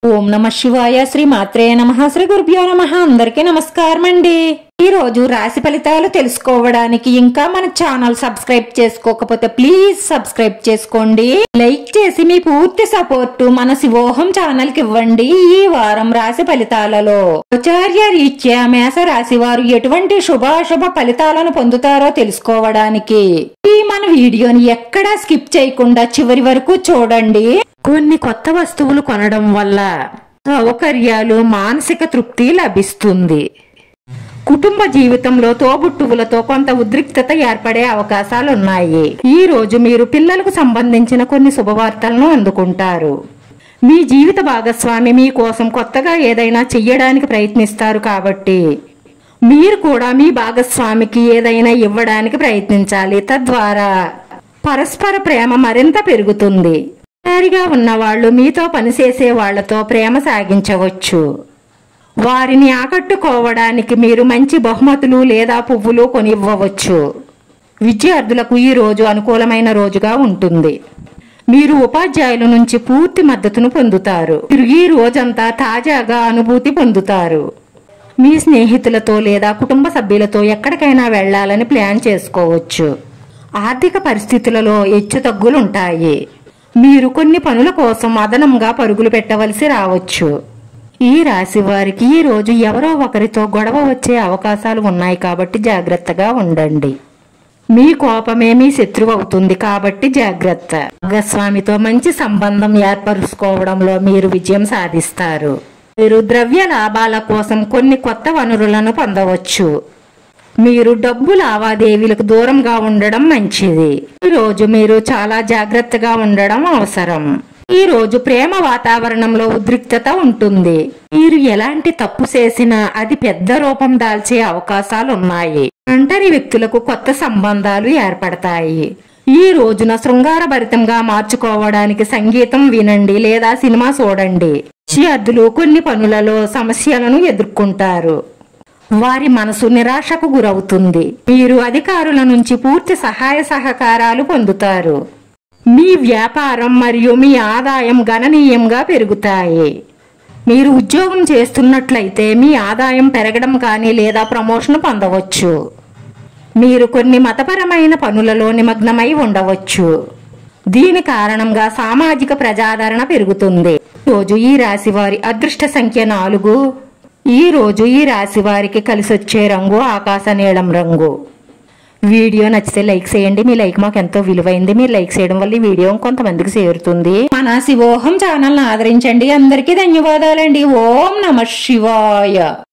ఓం నమ శివాయ. శ్రీ మాత్రే నమః. శ్రీ గురుభ్యో నమః. అందరికీ నమస్కారం అండి. ఈ రోజు రాశి ఫలితాలు తెలుసుకోవడానికి ఇంకా మన ఛానల్ సబ్స్క్రైబ్ చేసుకోకపోతే ప్లీజ్ సబ్స్క్రైబ్ చేసుకోండి. లైక్ చేసి మీ పూర్తి సపోర్ట్ మన శివోహం ఛానల్ కి ఇవ్వండి. ఈ వారం రాశి ఫలితాలలో ఆచార్య రీత్యా మేష రాశి వారు ఎటువంటి శుభాశుభ ఫలితాలను పొందుతారో తెలుసుకోవడానికి ఈ మన వీడియోని ఎక్కడా స్కిప్ చేయకుండా చివరి వరకు చూడండి. కొన్ని కొత్త వస్తువులు కొనడం వల్ల సౌకర్యాలు, మానసిక తృప్తి లభిస్తుంది. కుటుంబ జీవితంలో తోబుట్టువులతో కొంత ఉద్రిక్తత ఏర్పడే అవకాశాలున్నాయి. ఈ రోజు మీరు పిల్లలకు సంబంధించిన కొన్ని శుభవార్తలను అందుకుంటారు. మీ జీవిత భాగస్వామి మీ కోసం కొత్తగా ఏదైనా చెయ్యడానికి ప్రయత్నిస్తారు కాబట్టి మీరు కూడా మీ భాగస్వామికి ఏదైనా ఇవ్వడానికి ప్రయత్నించాలి. తద్వారా పరస్పర ప్రేమ మరింత పెరుగుతుంది. ఒంటరిగా ఉన్నవాళ్లు మీతో పనిచేసే వాళ్లతో ప్రేమ సాగించవచ్చు. వారిని ఆకట్టుకోవడానికి మీరు మంచి బహుమతులు లేదా పువ్వులు కొనివ్వవచ్చు. విద్యార్థులకు ఈ రోజు అనుకూలమైన రోజుగా ఉంటుంది. మీరు ఉపాధ్యాయుల నుంచి పూర్తి మద్దతును పొందుతారు. మీరు ఈ రోజంతా తాజాగా అనుభూతి పొందుతారు. మీ స్నేహితులతో లేదా కుటుంబ సభ్యులతో ఎక్కడికైనా వెళ్లాలని ప్లాన్ చేసుకోవచ్చు. ఆర్థిక పరిస్థితులలో హెచ్చుతగ్గులుంటాయి. మీరు కొన్ని పనుల కోసం అదనంగా పరుగులు పెట్టవలసి రావచ్చు. ఈ రాశి వారికి ఈ రోజు ఎవరో ఒకరితో గొడవ వచ్చే అవకాశాలు ఉన్నాయి కాబట్టి జాగ్రత్తగా ఉండండి. మీ కోపమే మీ శత్రువు అవుతుంది కాబట్టి జాగ్రత్త. భాగస్వామితో మంచి సంబంధం ఏర్పరుచుకోవడంలో మీరు విజయం సాధిస్తారు. మీరు ద్రవ్య లాభాల కోసం కొన్ని కొత్త వనరులను పొందవచ్చు. మీరు డబ్బు లావాదేవీలకు దూరంగా ఉండడం మంచిది. ఈ రోజు మీరు చాలా జాగ్రత్తగా ఉండడం అవసరం. ఈ రోజు ప్రేమ వాతావరణంలో ఉద్రిక్తత ఉంటుంది. మీరు ఎలాంటి తప్పు చేసినా అది పెద్ద రూపం దాల్చే అవకాశాలున్నాయి. ఒంటరి వ్యక్తులకు కొత్త సంబంధాలు ఏర్పడతాయి. ఈ రోజున శృంగారభరితంగా మార్చుకోవడానికి సంగీతం వినండి లేదా సినిమా చూడండి. విద్యార్థులు కొన్ని పనులలో సమస్యలను ఎదుర్కొంటారు. వారి మనసు నిరాశకు గురవుతుంది. మీరు అధికారుల నుంచి పూర్తి సహాయ సహకారాలు పొందుతారు. మీ వ్యాపారం మరియు మీ ఆదాయం గణనీయంగా పెరుగుతాయి. మీరు ఉద్యోగం చేస్తున్నట్లయితే మీ ఆదాయం పెరగడం కానీ లేదా ప్రమోషన్ పొందవచ్చు. మీరు కొన్ని మతపరమైన పనులలో నిమగ్నమై ఉండవచ్చు. దీని కారణంగా సామాజిక ప్రజాదరణ పెరుగుతుంది. రోజు ఈ రాశి వారి అదృష్ట సంఖ్య 4. ఈ రోజు ఈ రాశి వారికి కలిసొచ్చే రంగు ఆకాశ నీలం రంగు. వీడియో నచ్చితే లైక్ చేయండి. మీ లైక్ మాకు ఎంతో విలువైంది. మీరు లైక్ చేయడం వల్ల ఈ వీడియో కొంతమందికి చేరుతుంది. మన శివోహం ఛానల్ ఆదరించండి. అందరికీ ధన్యవాదాలండి. ఓం నమ శివాయ.